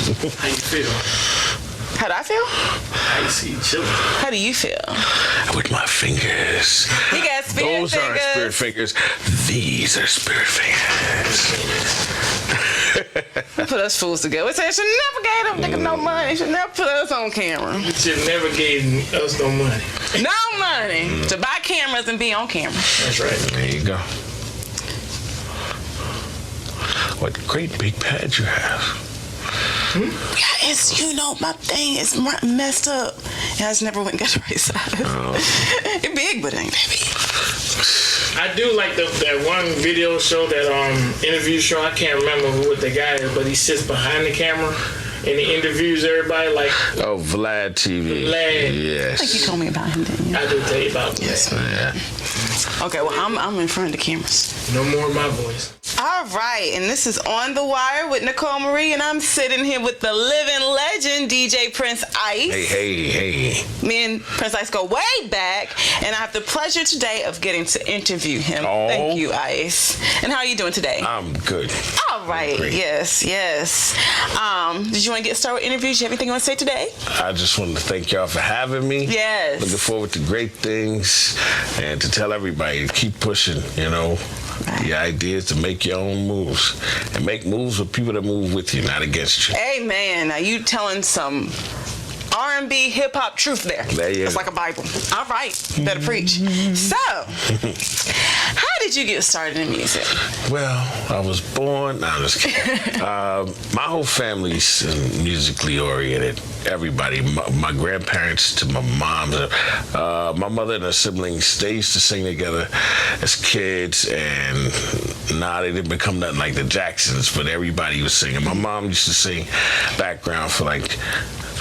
How you feel? How do I feel? How you see you chilling? How do you feel? With my fingers. He got spirit Those fingers. aren't spirit fingers. These are spirit fingers. Put us fools together. We said, should never gave them niggas no money. Should never put us on camera. You should never gave us no money. No money to buy cameras and be on camera. That's right. There you go. What great big pads you have. Yeah, it's, you know, my thing is messed up. Yeah, I just never went and got the right size. It's big, but it ain't that big. I do like that one video show, that interview show. I can't remember what the guy is, but he sits behind the camera and he interviews everybody. Like, oh, Vlad TV. Vlad. Yes. I think you told me about him, didn't you? I did tell you about him. Yes. Yeah. Okay, well, I'm in front of the cameras. No more of my voice. All right, and this is On the Wire with Nicole Marie, and I'm sitting here with the living legend, DJ Prince Ice. Hey. Me and Prince Ice go way back, and I have the pleasure today of getting to interview him. Oh. Thank you, Ice. And how are you doing today? I'm good. All right, Great. yes. Did you want to get started with interviews? You have anything you want to say today? I just wanted to thank y'all for having me. Yes. Looking forward to great things and to tell everybody to keep pushing, you know. Right. The idea is to make your own moves and make moves with people that move with you, not against you. Amen. Now you telling some R&B hip hop truth there. There you It's go. like a Bible. All right, better preach. So, how did you get started in music? Well, I was born. No, I'm just kidding. My whole family's musically oriented. Everybody, my grandparents to my mom, my mother and her siblings, they used to sing together as kids, and they didn't become nothing like the Jacksons, but everybody was singing. My mom used to sing background for like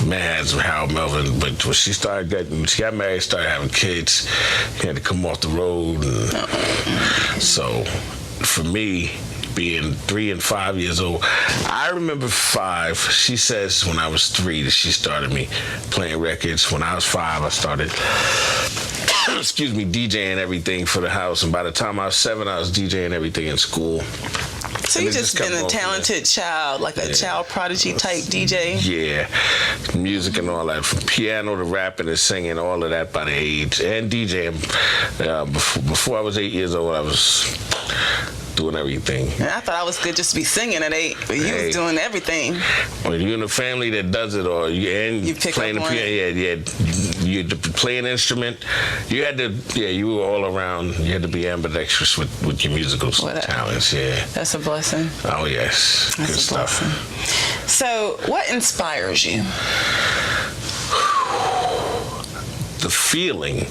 Manhattan's Harold Melvin, but when she got married, started having kids, she had to come off the road. And so for me, being 3 and 5 years old, I remember 5. She says when I was 3 that she started me playing records. When I was 5, I started DJing everything for the house, and by the time I was 7, I was DJing everything in school. So And you it just kept been a going from talented child, like a child prodigy type DJ? Yeah, music and all that, from piano to rapping and singing, all of that by the age, and DJing. Before I was 8 years old, I was doing everything. And I thought I was good just to be singing at 8, but you was doing everything. When you're in a family that does it, or you pick playing up the on piano, you play an instrument. You had to, you were all around. You had to be ambidextrous with your musical talents. Yeah, that's a blessing. Oh yes, That's good a stuff. blessing. So, what inspires you? The feeling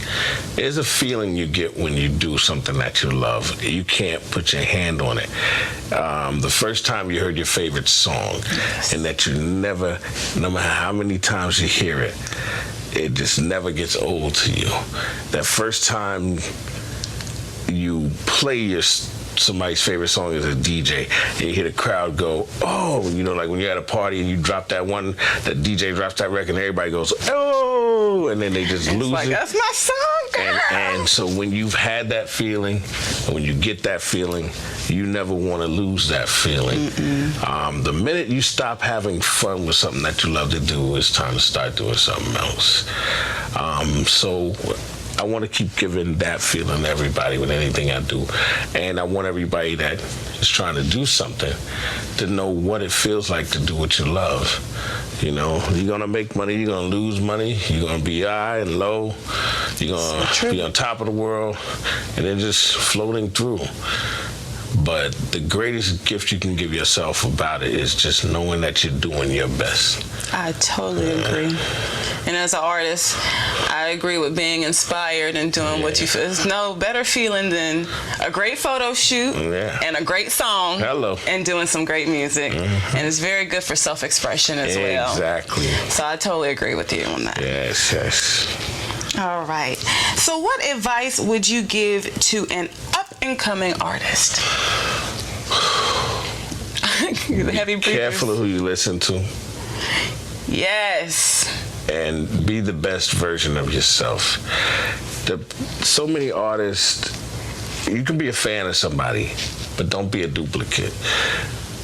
is a feeling you get when you do something that you love. You can't put your hand on it. The first time you heard your favorite song, and that you never, no matter how many times you hear it, it just never gets old to you. That first time you play somebody's favorite song as a DJ, and you hear the crowd go, oh, like when you're at a party and you drop that DJ drops that record and everybody goes, oh, and then they just lose like, it. That's my song, girl. And so when you've had that feeling, and when you get that feeling, you never want to lose that feeling. The minute you stop having fun with something that you love to do, it's time to start doing something else. So I want to keep giving that feeling to everybody with anything I do. And I want everybody that is trying to do something to know what it feels like to do what you love. You're going to make money, you're going to lose money, you're going to be high and low, you're going to be on top of the world, and then just floating through. But the greatest gift you can give yourself about it is just knowing that you're doing your best. I totally agree. And as an artist, I agree with being inspired and doing what you feel. There's no better feeling than a great photo shoot and a great song and doing some great music. And it's very good for self-expression as well. Exactly. So I totally agree with you on that. Yes. All right. So what advice would you give to an up-and-coming artist? Heavy breathers. Careful of who you listen to. Yes. And be the best version of yourself. So many artists, you can be a fan of somebody, but don't be a duplicate.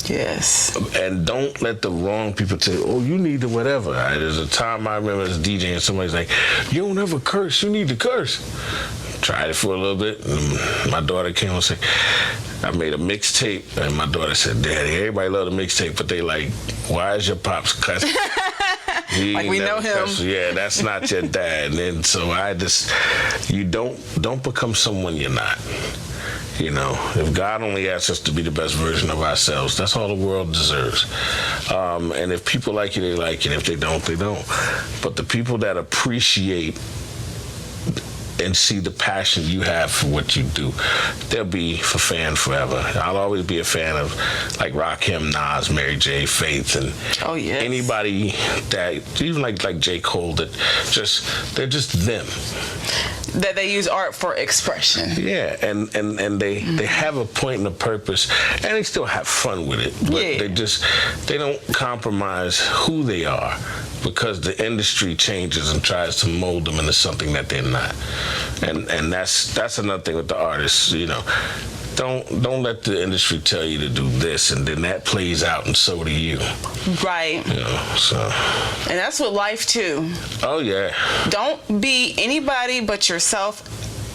Yes. And don't let the wrong people say, oh, you need to whatever. There's a time I remember as DJ and somebody's like, you don't ever curse, you need to curse. Tried it for a little bit, and my daughter came and said, I made a mixtape, and my daughter said, Daddy, everybody love the mixtape, but they like, why is your pops cussing? Like we know him. Yeah, that's not your dad. And so you don't become someone you're not. You know, if God only asks us to be the best version of ourselves, that's all the world deserves. And if people like you, they like you. And if they don't, they don't. But the people that appreciate and see the passion you have for what you do, they'll be a fan forever. I'll always be a fan of like Rakim, Nas, Mary J, Faith, and anybody that, even like J. Cole, that they're just them. That they use art for expression. Yeah, and they have a point and a purpose, and they still have fun with it. But they don't compromise who they are, because the industry changes and tries to mold them into something that they're not. And that's another thing with the artists, you know. Don't let the industry tell you to do this, and then that plays out, and so do you. Right. You know, so. And that's with life too. Oh yeah. Don't be anybody but yourself.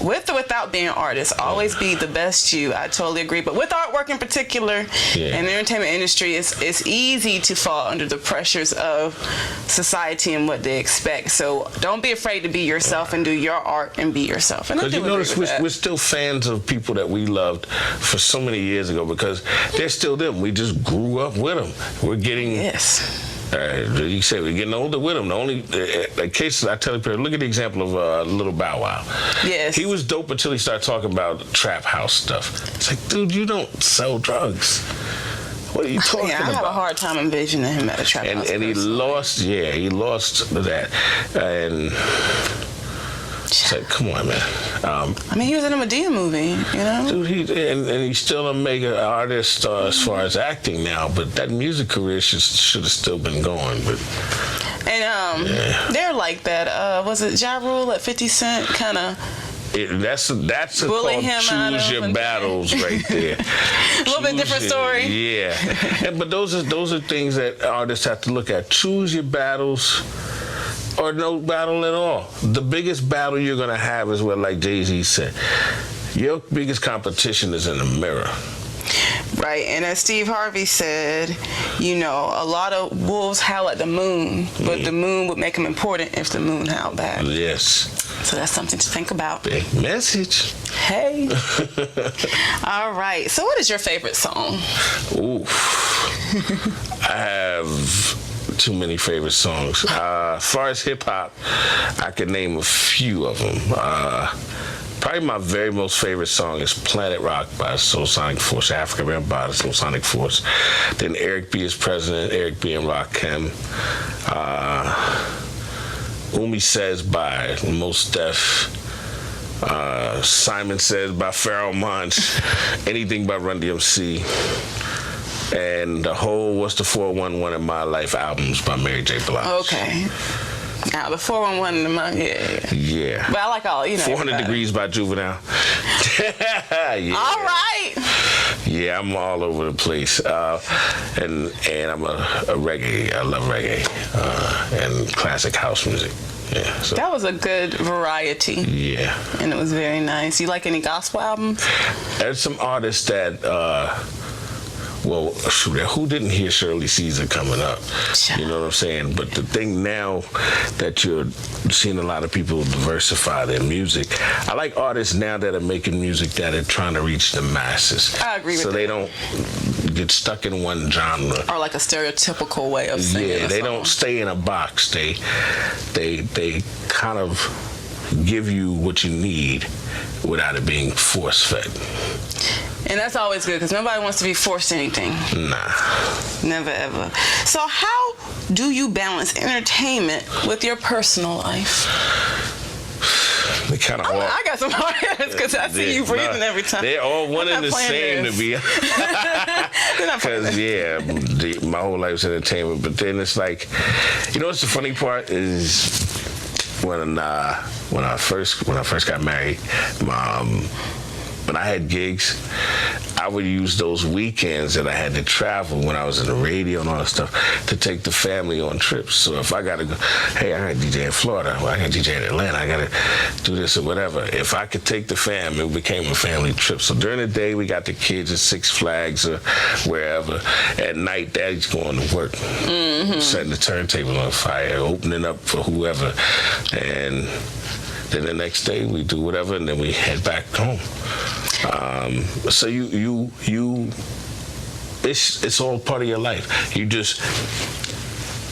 With or without being an artist, always be the best you. I totally agree. But with artwork in particular, in the entertainment industry, it's easy to fall under the pressures of society and what they expect. So don't be afraid to be yourself and do your art and be yourself. And because you notice we're still fans of people that we loved for so many years ago, because they're still them. We just grew up with them. We're getting... Yes. You say we're getting older with him. The only cases I tell people, look at the example of Little Bow Wow. Yes. He was dope until he started talking about trap house stuff. It's like, dude, you don't sell drugs. What are you talking about? I have a hard time envisioning him at a trap house. And he lost that. And it's like, come on, man. I mean, he was in a Medea movie, you know? Dude, and he's still a mega artist as far as acting now, but that music career should have still been going. But they're like that. Was it Ja Rule at 50 Cent kind of... That's called choose your battles right there. A little bit different story. Yeah. But those are things that artists have to look at. Choose your battles, or no battle at all. The biggest battle you're going to have is what, like Jay-Z said, your biggest competition is in the mirror. Right, and as Steve Harvey said, you know, a lot of wolves howl at the moon, but the moon would make them important if the moon howled back. Yes. So that's something to think about. Big message. Hey. All right, so what is your favorite song? Ooh. I have too many favorite songs. As far as hip-hop, I could name a few of them. Probably my very most favorite song is Planet Rock by Soul Sonic Force, Africa ran by the Soul Sonic Force. Then Eric B is President, Eric B and Rakim. Umi Says by Mos Def. Simon Says by Pharoah Monch. Anything by Run DMC. And the whole What's the 411 in My Life albums by Mary J. Blige. Okay. Now, the 411 in my, yeah. But I like all, you know. 400 Degrees by Juvenile. Yeah. All right. Yeah, I'm all over the place. And I'm a reggae. I love reggae and classic house music. Yeah, so. That was a good variety. Yeah. And it was very nice. You like any gospel albums? There's some artists that... well, shoot, who didn't hear Shirley Caesar coming up? You know what I'm saying? But the thing now that you're seeing a lot of people diversify their music, I like artists now that are making music that are trying to reach the masses. I agree with that. So they don't get stuck in one genre. Or like a stereotypical way of singing. Yeah, they don't stay in a box. They kind of give you what you need without it being force-fed. And that's always good, because nobody wants to be forced anything. Nah. Never, ever. So how do you balance entertainment with your personal life? They kind of all... I got some hard heads, because I see you breathing every time. They're all one and the same, to be honest. Because, my whole life's entertainment. But then it's like, you know what's the funny part is when I first got married, when I had gigs, I would use those weekends that I had to travel when I was in the radio and all that stuff to take the family on trips. So if I got to go, hey, I got to DJ in Florida, well, I got to DJ in Atlanta, I got to do this or whatever. If I could take the fam, it became a family trip. So during the day, we got the kids at Six Flags or wherever. At night, Daddy's going to work, setting the turntable on fire, opening up for whoever. And then the next day, we do whatever, and then we head back home. So it's all part of your life. You just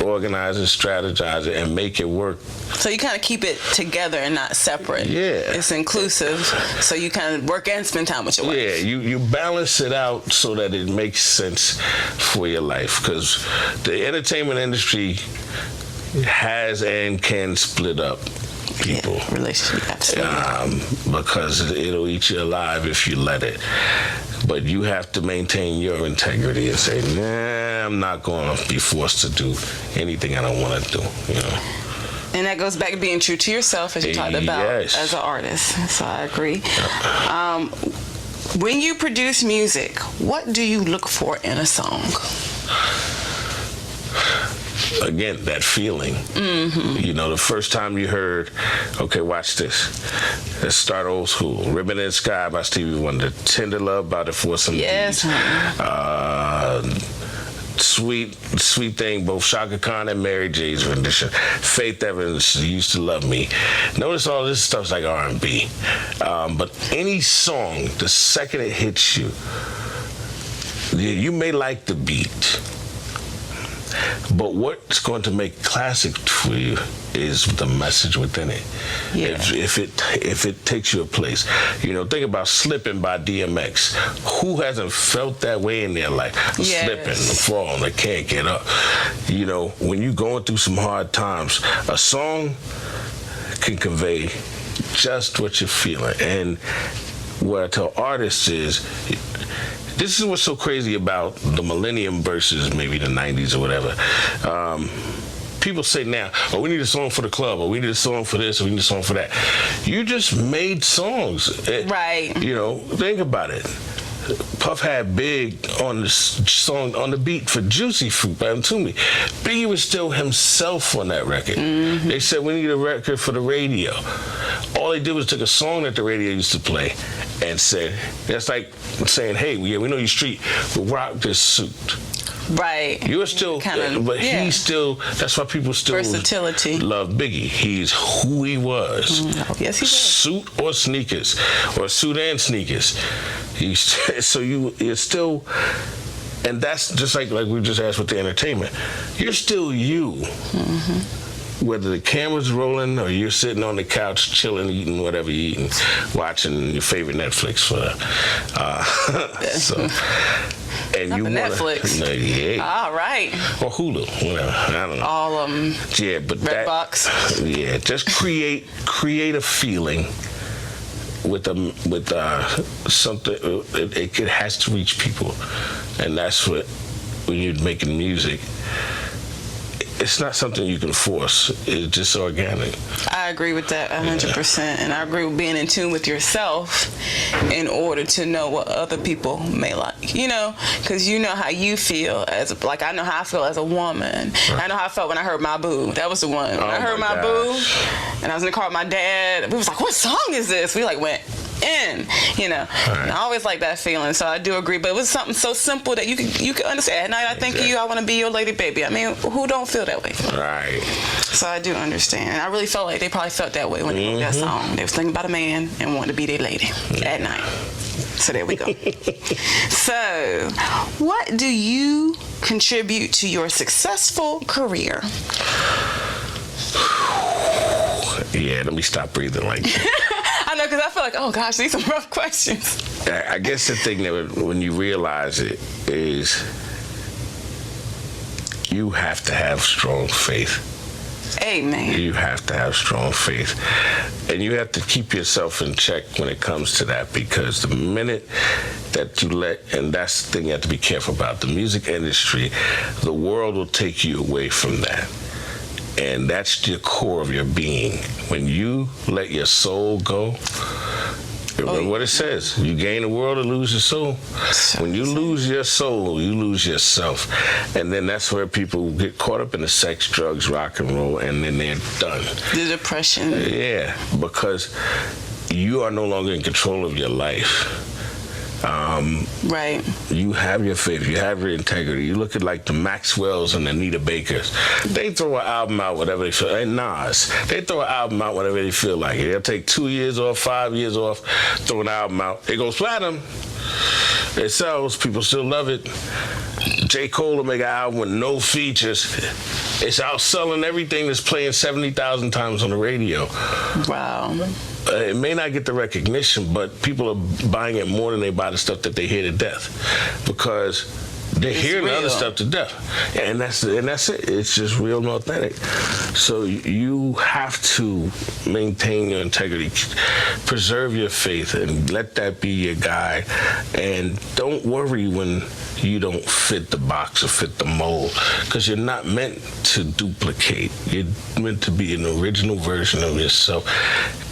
organize it, strategize it, and make it work. So you kind of keep it together and not separate. Yeah. It's inclusive, so you kind of work and spend time with your wife. Yeah, you balance it out so that it makes sense for your life. Because the entertainment industry has and can split up people. Yeah, relationship, absolutely. Because it'll eat you alive if you let it. But you have to maintain your integrity and say, nah, I'm not going to be forced to do anything I don't want to do, you know. And that goes back to being true to yourself, as you talked about as an artist. So I agree. When you produce music, what do you look for in a song? Again, that feeling. You know, the first time you heard, okay, watch this. Let's start old school. Ribbon in the Sky by Stevie Wonder. Tender Love by the Foursome Yes. Sweet Thing, both Shaka Khan and Mary J's rendition. Faith Evans, Used to Love Me. Notice all this stuff's like R&B. But any song, the second it hits you, you may like the beat, but what's going to make classic for you is the message within it. Yeah. If it takes you a place. You know, think about Slipping by DMX. Who hasn't felt that way in their life? Yes. Slipping, falling, they can't get up. You know, when you're going through some hard times, a song can convey just what you're feeling. And what I tell artists is, this is what's so crazy about the millennium versus maybe the 90s or whatever. People say now, oh, we need a song for the club, or we need a song for this, or we need a song for that. You just made songs. Right. You know, think about it. Puff had Big on the song, on the beat for Juicy Fruit by Toomey. Biggie was still himself on that record. They said, we need a record for the radio. All they did was took a song that the radio used to play and said, that's like saying, hey, yeah, we know you street, but rock this suit. Right. You're still, but he's still, that's why people still versatility. Love Biggie. He's who he was. Yes, he was. Suit or sneakers, or suit and sneakers. So you're still, and that's just like we just asked with the entertainment. You're still you. Whether the camera's rolling or you're sitting on the couch chilling, eating whatever you're eating, watching your favorite Netflix for so. And Not you the wanna, Netflix. All right. Or Hulu, whatever. I don't know. All of them. Yeah, but Redbox. Yeah, just create a feeling with something. It has to reach people, and that's what when you're making music. It's not something you can force. It's just organic. I agree with that 100%. And I agree with being in tune with yourself in order to know what other people may like. You know, because you know how you feel like I know how I feel as a woman. Right. I know how I felt when I heard My Boo. That was the one. When I heard My Boo, and I was in the car with my dad, we was like, what song is this? We like went in, you know. Right. And I always like that feeling, so I do agree. But it was something so simple that you could understand. At night, I think of you, I want to be your lady, baby. I mean, who don't feel that way? Right. So I do understand. And I really felt like they probably felt that way when they wrote that song. They was thinking about a man and wanted to be their lady at night. So there we go. So, what do you contribute to your successful career? Yeah, let me stop breathing like that. I know, because I feel like, oh gosh, these are rough questions. I guess the thing that when you realize it is you have to have strong faith. Amen. You have to have strong faith. And you have to keep yourself in check when it comes to that, because the minute that you and that's the thing you have to be careful about. The music industry, the world will take you away from that. And that's the core of your being. When you let your soul go, Remember what it says. You gain the world or lose your soul. When you lose your soul, you lose yourself. And then that's where people get caught up in the sex, drugs, rock and roll, and then they're done. The depression. Yeah, because you are no longer in control of your life. Right. You have your faith. You have your integrity. You look at like the Maxwells and the Anita Bakers. They throw an album out whatever they feel. And Nas, they throw an album out whatever they feel like. They'll take 2 years off, 5 years off, throw an album out. It goes platinum. It sells. People still love it. J. Cole will make an album with no features. It's outselling everything that's playing 70,000 times on the radio. Wow. It may not get the recognition, but people are buying it more than they buy the stuff that they hear to death, because they're hearing the other stuff to death, and that's it. It's just real and authentic. So you have to maintain your integrity, preserve your faith, and let that be your guide. And don't worry when you don't fit the box or fit the mold, because you're not meant to duplicate. You're meant to be an original version of yourself.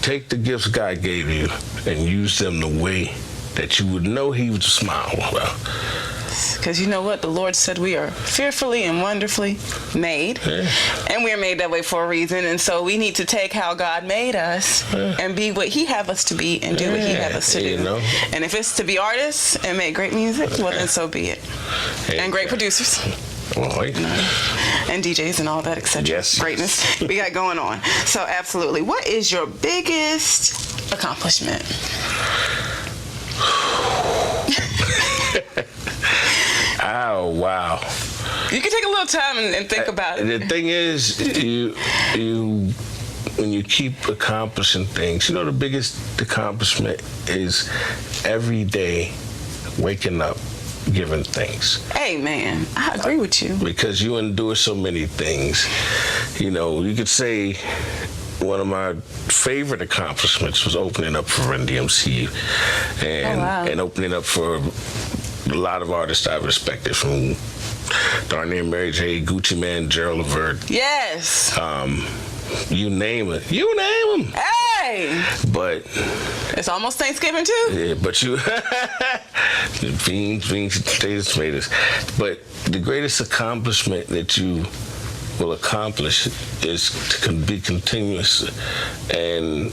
Take the gifts God gave you and use them the way that you would know He would smile about. Because you know what? The Lord said we are fearfully and wonderfully made. Yeah. And we are made that way for a reason. And so we need to take how God made us and be what He have us to be and do what He have us to do. Know? And if it's to be artists and make great music, well, then so be it. And great producers. And DJs and all that, etc. Yes. Greatness we got going on. So absolutely. What is your biggest accomplishment? Oh, wow. You can take a little time and think about it. The thing is, you when you keep accomplishing things, you know, the biggest accomplishment is every day waking up giving thanks. Amen. I agree with you. Because you endure so many things. You know, you could say one of my favorite accomplishments was opening up for Run DMC and opening up for a lot of artists I respected, from darn near Mary J, Gucci Mane, Gerald Levert. Yes. You name it. You name them. Hey. But it's almost Thanksgiving too. Yeah, but you beans, potatoes, tomatoes. But the greatest accomplishment that you will accomplish is to be continuous and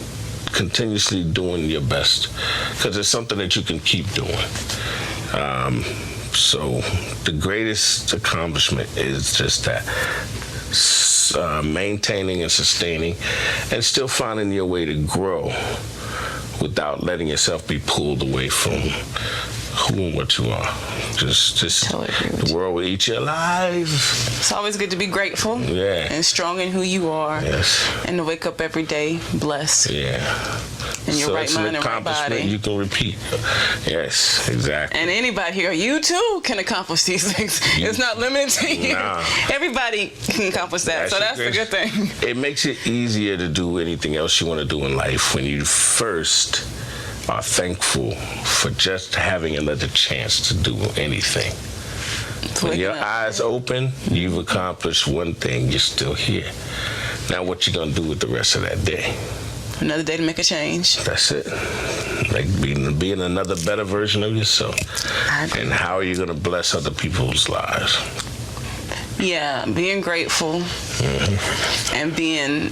continuously doing your best, because it's something that you can keep doing. So the greatest accomplishment is just that, maintaining and sustaining and still finding your way to grow without letting yourself be pulled away from who and what you are. Just totally the world will eat you alive. It's always good to be grateful. Yeah. And strong in who you are. Yes. And to wake up every day blessed. Yeah. In your right mind and right body. You can repeat. Yes, exactly. And anybody here, you too can accomplish these things. It's not limited to you. Nah. Everybody can accomplish that. So that's a good thing. It makes it easier to do anything else you want to do in life when you first are thankful for just having another chance to do anything. When your eyes open, you've accomplished one thing, you're still here. Now what you gonna do with the rest of that day? Another day to make a change. That's it. Like being another better version of yourself. And how are you gonna bless other people's lives? Yeah, being grateful and being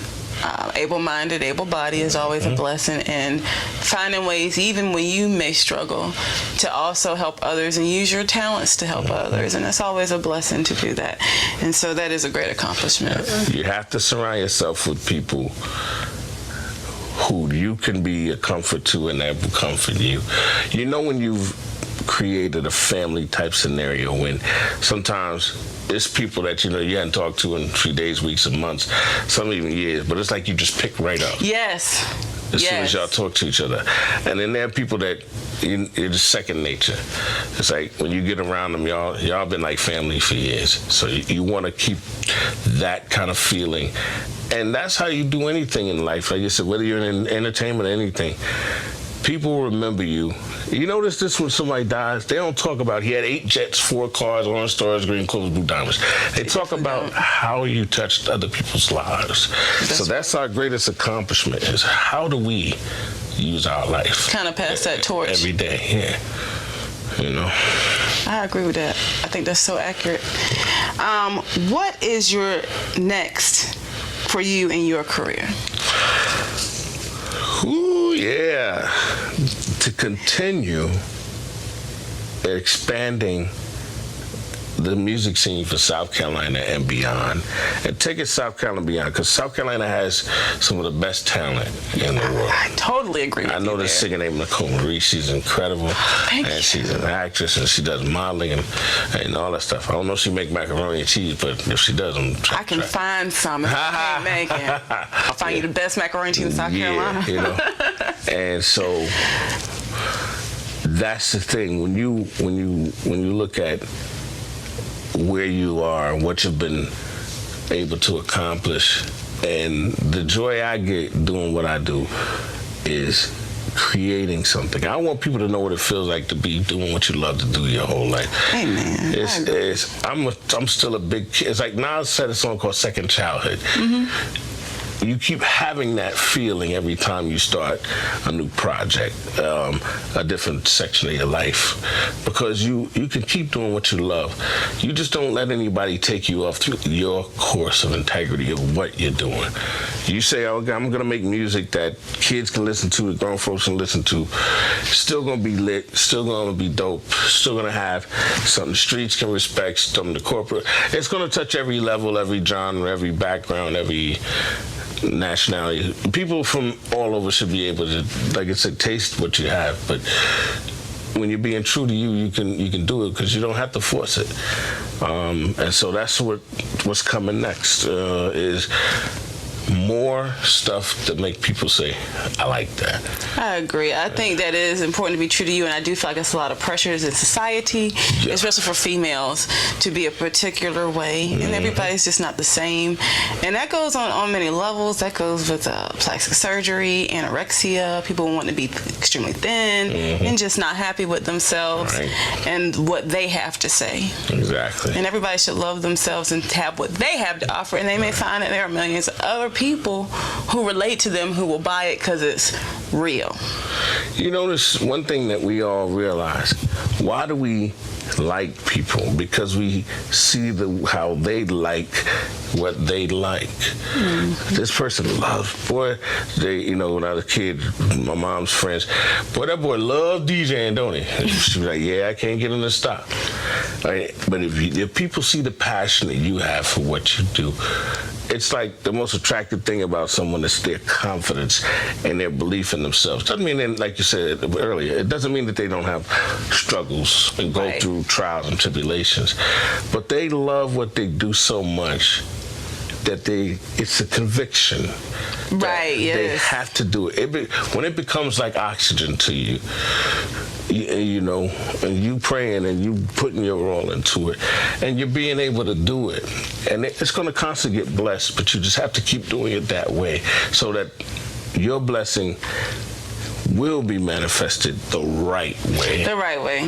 able-minded, able-bodied is always a blessing, and finding ways, even when you may struggle, to also help others and use your talents to help others, and that's always a blessing to do that. And so that is a great accomplishment. You have to surround yourself with people who you can be a comfort to and that will comfort you. You know, when you've created a family type scenario, when sometimes it's people that you hadn't talked to in 3 days, weeks, and months, some even years, but it's like you just pick right up. Yes. As soon as y'all talk to each other. And then there are people that it's second nature. It's like when you get around them, y'all been like family for years. So you want to keep that kind of feeling. And that's how you do anything in life. Like I said, whether you're in entertainment or anything, people remember you. You notice this when somebody dies, they don't talk about he had 8 jets, 4 cars, orange stars, green clothes, blue diamonds. They talk about how you touched other people's lives. So that's our greatest accomplishment, is how do we use our life. Kind of pass that torch. Every day, yeah. You know. I agree with that. I think that's so accurate. What is your next for you in your career? Ooh, yeah. To continue expanding the music scene for South Carolina and beyond, and take it South Carolina beyond, because South Carolina has some of the best talent in the world. I totally agree with you. I know this singer named NICOLE. She's incredible. Thank you. She's an actress, and she does modeling and all that stuff. I don't know if she make macaroni and cheese, but if she does, I can find some if I can't make it. I'll find you the best macaroni and cheese in South Carolina. You know. And so that's the thing. When you look at where you are, what you've been able to accomplish, and the joy I get doing what I do is creating something. I want people to know what it feels like to be doing what you love to do your whole life. Amen. I'm still a big kid. It's like Nas said a song called Second Childhood. Mm-hmm. You keep having that feeling every time you start a new project, a different section of your life, because you can keep doing what you love. You just don't let anybody take you off through your course of integrity of what you're doing. You say, oh, I'm going to make music that kids can listen to, grown folks can listen to. Still going to be lit, still going to be dope, still going to have something the streets can respect, something the corporate. It's going to touch every level, every genre, every background, every nationality. People from all over should be able to, like I said, taste what you have. But when you're being true to you, you can do it because you don't have to force it. And so that's what's coming next is more stuff to make people say, I like that. I agree. I think that it is important to be true to you, and I do feel like it's a lot of pressures in society, especially for females, to be a particular way, and everybody's just not the same. And that goes on many levels. That goes with plastic surgery, anorexia, people want to be extremely thin and just not happy with themselves and what they have to say. Exactly. And everybody should love themselves and have what they have to offer, and they may find that there are millions of other people who relate to them who will buy it because it's real. You notice one thing that we all realize: why do we like people? Because we see how they like what they like. This person loves, boy, when I was a kid, my mom's friends, boy, that boy loved DJing, don't he? She was like, yeah, I can't get him to stop. Right? But if people see the passion that you have for what you do, it's like the most attractive thing about someone is their confidence and their belief in themselves. Doesn't mean, like you said earlier, it doesn't mean that they don't have struggles and go through trials and tribulations, but they love what they do so much that it's a conviction. Right, yes. They have to do it. When it becomes like oxygen to you, and you praying and you putting your all into it, and you're being able to do it, and it's going to constantly get blessed, but you just have to keep doing it that way so that your blessing will be manifested the right way. The right way.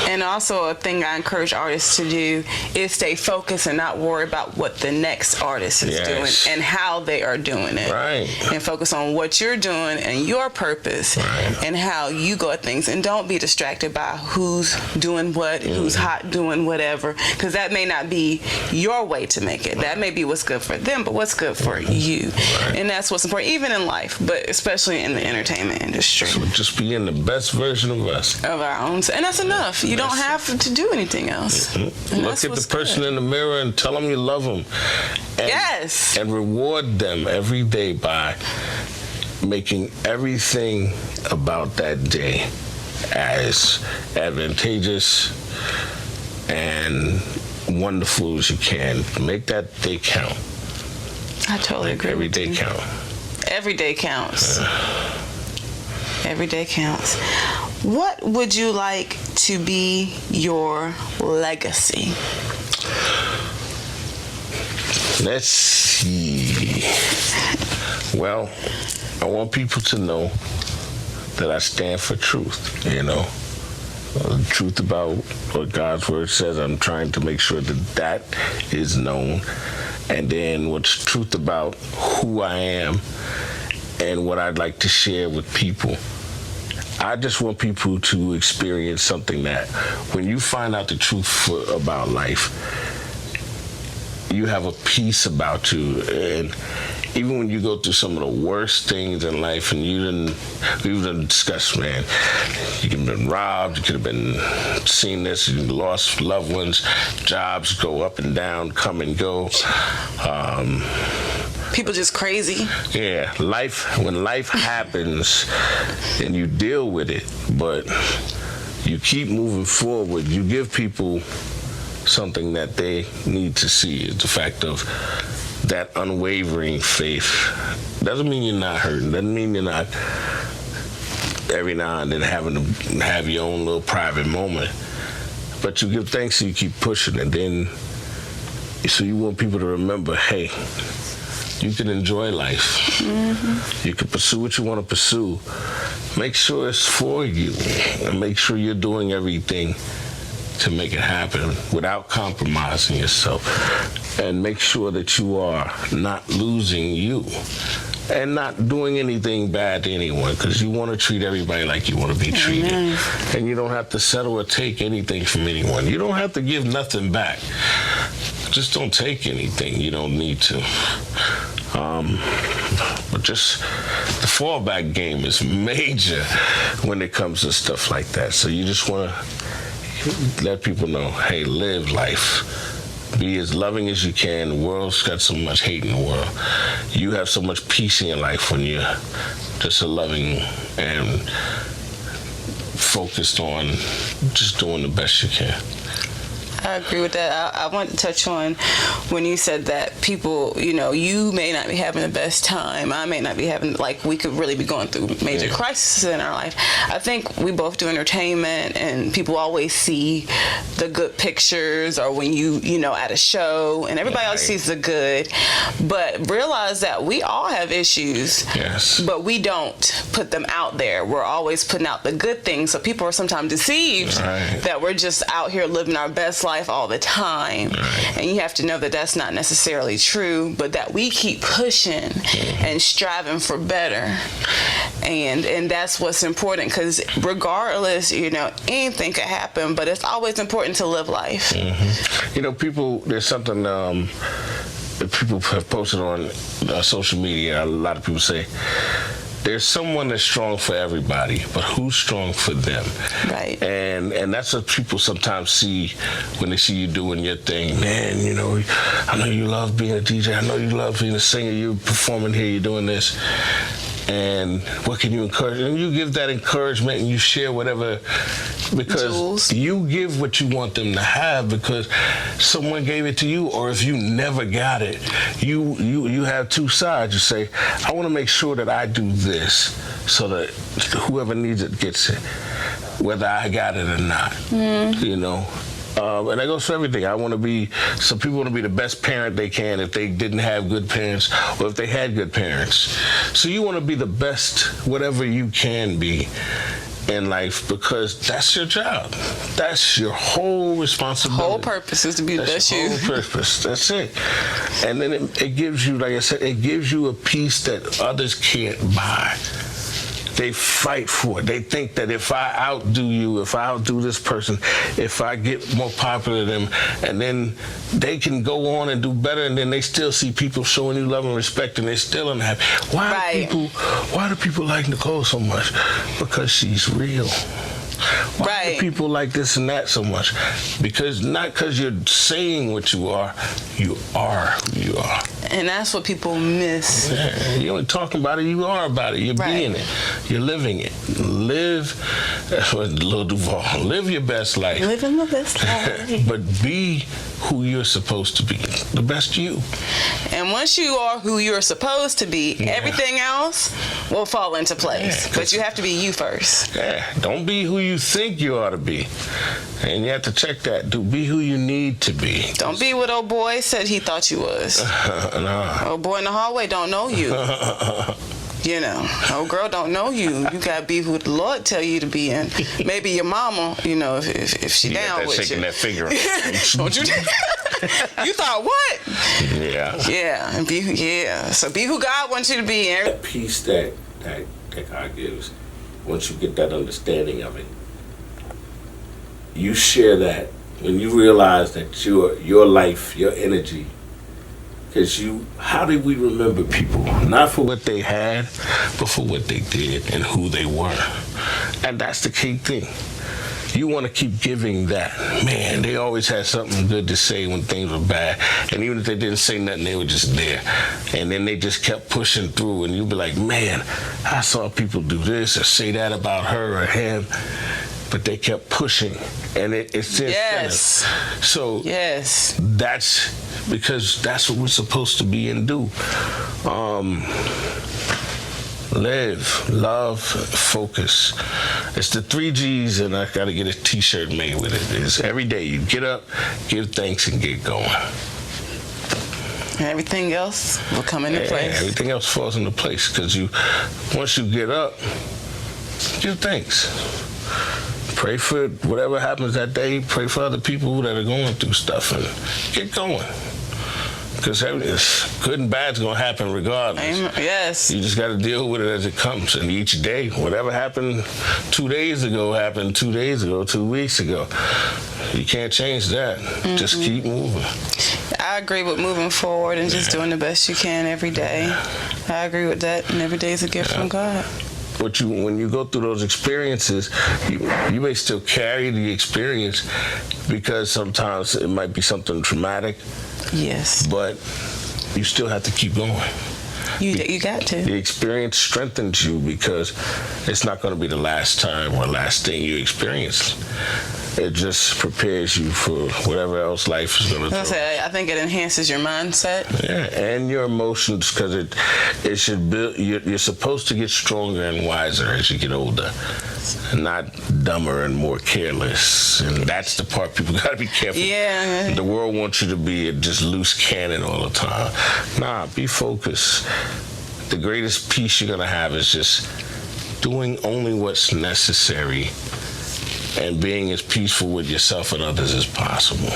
And also a thing I encourage artists to do is stay focused and not worry about what the next artist is doing and how they are doing it. Right. And focus on what you're doing and your purpose and how you go at things, and don't be distracted by who's doing what, who's hot doing whatever, because that may not be your way to make it. That may be what's good for them, but what's good for you. And that's what's important, even in life, but especially in the entertainment industry. So just being the best version of us. Of our own. And that's enough. You don't have to do anything else. Look at the person in the mirror and tell them you love them. And reward them every day by making everything about that day as advantageous and wonderful as you can. Make that day count. I totally agree. Every day count. Every day counts. Every day counts. What would you like to be your legacy? Let's see. Well, I want people to know that I stand for truth, The truth about what God's word says. I'm trying to make sure that is known. And then what's truth about who I am and what I'd like to share with people. I just want people to experience something that when you find out the truth about life, you have a peace about you. And even when you go through some of the worst things in life, and we've discussed, man, you could have been robbed, you could have been seen this, you lost loved ones, jobs go up and down, come and go. People just crazy. Yeah, when life happens and you deal with it, but you keep moving forward, you give people something that they need to see. Is the fact of that unwavering faith. Doesn't mean you're not hurting. Doesn't mean you're not every now and then having to have your own little private moment. But you give thanks and you keep pushing. And then, so you want people to remember, hey, you can enjoy life. Mm-hmm. You can pursue what you want to pursue. Make sure it's for you. And make sure you're doing everything to make it happen without compromising yourself. And make sure that you are not losing you and not doing anything bad to anyone, because you want to treat everybody like you want to be treated. Amen. And you don't have to settle or take anything from anyone. You don't have to give nothing back. Just don't take anything. You don't need to. But just the fallback game is major when it comes to stuff like that. So you just want to let people know, hey, live life. Be as loving as you can. The world's got so much hate in the world. You have so much peace in your life when you're just a loving and focused on just doing the best you can. I agree with that. I want to touch on when you said that people, you may not be having the best time. I may not be having, we could really be going through major crises in our life. I think we both do entertainment, and people always see the good pictures, or when you at a show, and everybody else sees the good. But realize that we all have issues, but we don't put them out there. We're always putting out the good things, so people are sometimes deceived that we're just out here living our best life all the time. And you have to know that that's not necessarily true, but that we keep pushing and striving for better. And that's what's important, because regardless, anything could happen, but it's always important to live life. People, there's something that people have posted on social media. A lot of people say, there's someone that's strong for everybody, but who's strong for them? Right. And that's what people sometimes see when they see you doing your thing. Man, I know you love being a DJ. I know you love being a singer. You're performing here. You're doing this. And what can you encourage? And you give that encouragement and you share whatever, because you give what you want them to have because someone gave it to you, or if you never got it, you have two sides. You say, I want to make sure that I do this so that whoever needs it gets it, whether I got it or not. And that goes for everything. Some people want to be the best parent they can if they didn't have good parents, or if they had good parents. So you want to be the best, whatever you can be in life, because that's your job. That's your whole responsibility. Whole purpose is to be the best you. Whole purpose. That's it. And then it gives you, like I said, it gives you a peace that others can't buy. They fight for it. They think that if I outdo you, if I outdo this person, if I get more popular than them, and then they can go on and do better, and then they still see people showing you love and respect, and they're still unhappy. Why do people like Nicole so much? Because she's real. Why do people like this and that so much? Because not because you're saying what you are who you are. And that's what people miss. Yeah, you only talking about it, you are about it. You're being it. You're living it. That's what Lil Duval, live your best life. Living the best life. But be who you're supposed to be. The best you. And once you are who you're supposed to be, everything else will fall into place. But you have to be you first. Yeah, don't be who you think you ought to be. And you have to check that. Be who you need to be. Don't be what old boy said he thought you was. Old boy in the hallway don't know you. Old girl don't know you. You gotta be who the Lord tell you to be. And maybe your mama, if she down with shaking you. that finger. Don't you? You thought what? Yeah. Yeah. So be who God wants you to be. That peace that God gives, once you get that understanding of it, you share that when you realize that your life, your energy. Because how did we remember people? Not for what they had, but for what they did and who they were. And that's the key thing. You want to keep giving that. Man, they always had something good to say when things were bad. And even if they didn't say nothing, they were just there. And then they just kept pushing through. And you'd be like, man, I saw people do this or say that about her or him. But they kept pushing. And it's yes. So yes. That's because that's what we're supposed to be and do. Live, love, focus. It's the 3 G's, and I gotta get a t-shirt made with it. It's every day you get up, give thanks, and get going. And everything else will come into place. Everything else falls into place because once you get up, give thanks. Pray for whatever happens that day. Pray for other people that are going through stuff, and get going. Because good and bad's going to happen regardless. Yes. You just got to deal with it as it comes. And each day, whatever happened 2 days ago happened 2 days ago, 2 weeks ago. You can't change that. Mm-hmm. Just keep moving. I agree with moving forward and just doing the best you can every day. I agree with that. And every day is a gift from God. When you go through those experiences, you may still carry the experience because sometimes it might be something traumatic. Yes. But you still have to keep going. You got to. The experience strengthens you because it's not going to be the last time or last thing you experience. It just prepares you for whatever else life is going to throw. I think it enhances your mindset. Yeah, and your emotions because it should build. You're supposed to get stronger and wiser as you get older, not dumber and more careless. And that's the part people got to be careful. Yeah. The world wants you to be a just loose cannon all the time. Nah, be focused. The greatest peace you're gonna have is just doing only what's necessary and being as peaceful with yourself and others as possible.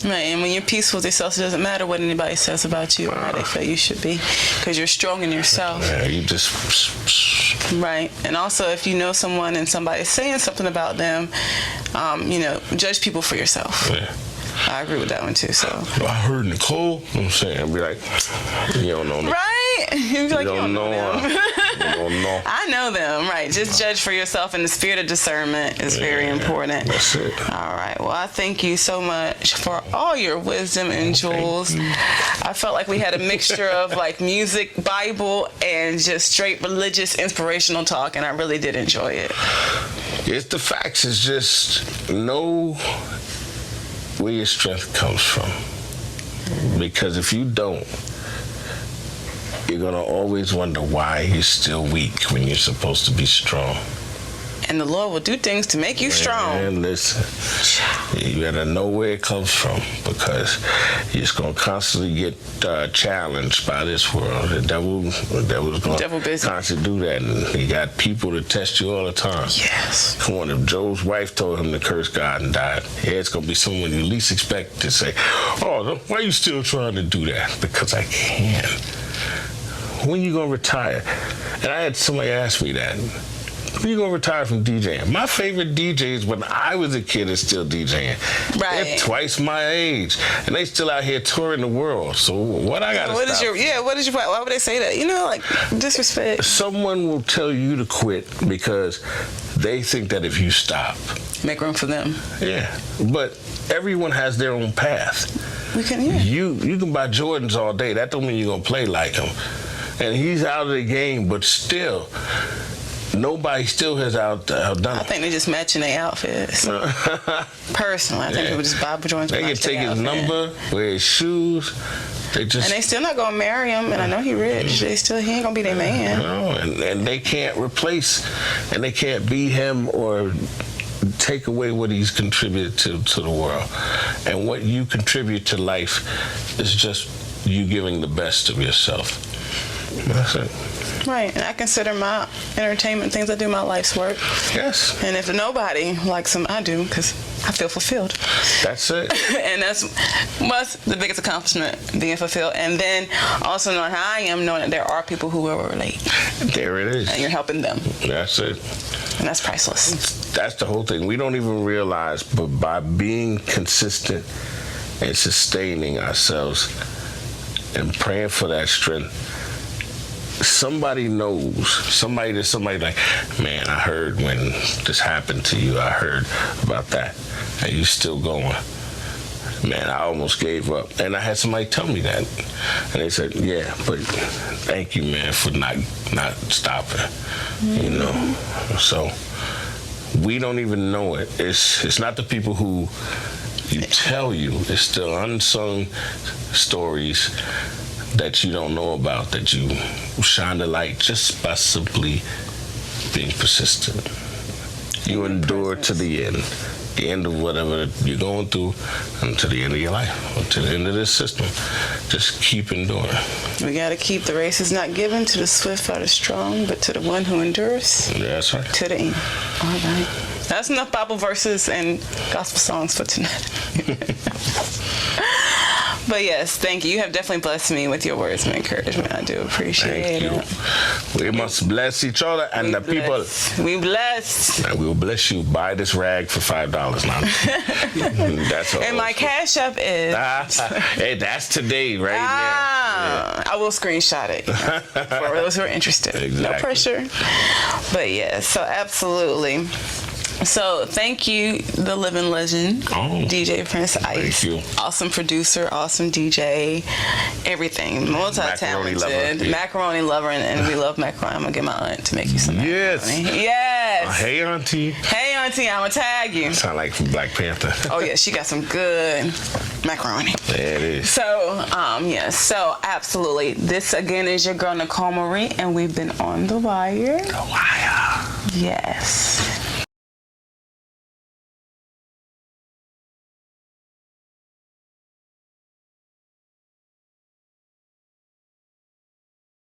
Right, and when you're peaceful with yourself, it doesn't matter what anybody says about you or how they feel you should be, because you're strong in yourself. Yeah, you just... Right, and also if you know someone and somebody's saying something about them, judge people for yourself. Yeah. I agree with that one too, so. I heard Nicole, I'm saying, I'd be like, you don't know me. Right? You'd be like, you don't know them. You don't know. I know them, right. Just judge for yourself, and the spirit of discernment is very important. That's it. All right, well, I thank you so much for all your wisdom and jewels. I felt like we had a mixture of like music, Bible, and just straight religious, inspirational talk, and I really did enjoy it. It's the facts. It's just know where your strength comes from. Because if you don't, you're going to always wonder why you're still weak when you're supposed to be strong. And the Lord will do things to make you strong. And listen, you gotta know where it comes from, because you're just gonna constantly get challenged by this world. The devil's gonna constantly do that, and he got people to test you all the time. Yes. Come on, if Job's wife told him to curse God and died, it's gonna be someone you least expect to say, "Oh, why are you still trying to do that?" Because I can. When you gonna retire? And I had somebody ask me that. When you gonna retire from DJing? My favorite DJs when I was a kid is still DJing. Right. They're twice my age, and they still out here touring the world. So what I gotta stop? Why would they say that? Like disrespect. Someone will tell you to quit because they think that if you stop, make room for them. Yeah, but everyone has their own path. You can buy Jordans all day. That don't mean you're gonna play like him. And he's out of the game, but still. Nobody still has outdone him. I think they're just matching their outfits. Personally, I think people just buy joints. They can take his number, wear his shoes. And they still not gonna marry him. And I know he rich. He ain't gonna be their man. No, and they can't replace, and they can't be him or take away what he's contributed to the world. And what you contribute to life is just you giving the best of yourself. That's it. Right, and I consider my entertainment things I do my life's work. Yes. And if nobody likes them, I do, because I feel fulfilled. That's it. And that's the biggest accomplishment, being fulfilled. And then also knowing how I am, knowing that there are people who will relate. There it is. And you're helping them. That's it. And that's priceless. That's the whole thing. We don't even realize, but by being consistent and sustaining ourselves and praying for that strength, somebody knows. Somebody like, man, I heard when this happened to you. I heard about that. And you still going. Man, I almost gave up. And I had somebody tell me that. And they said, yeah, but thank you, man, for not stopping. You know. So we don't even know it. It's not the people who tell you. It's the unsung stories that you don't know about, that you shine the light just by simply being persistent. You endure to the end of whatever you're going through, and to the end of your life, or to the end of this system. Just keep enduring. We got to keep the race is not given to the swift or the strong, but to the one who endures. That's right. To the end. All right. That's enough Bible verses and gospel songs for tonight. But yes, thank you. You have definitely blessed me with your words of encouragement. I do appreciate it. We must bless each other and the people. We bless. And we will bless you. Buy this rag for $5 now. That's all. And my Cash App is. Hey, that's today, right now. I will screenshot it for those who are interested. Exactly. No pressure. But yeah, so absolutely. So thank you, the living legend, DJ Prince Ice. Thank you. Awesome producer, awesome DJ, everything, multi-talented, macaroni lover, and we love macaroni. I'm gonna get my aunt to make you some macaroni. Yes. Hey, auntie. Hey, auntie, I'm gonna tag you. Sound like from Black Panther. Oh yeah, she got some good macaroni. There it is. So, yes, so absolutely. This again is your girl Nicole Marie, and we've been on The Wire. The Wire. Yes.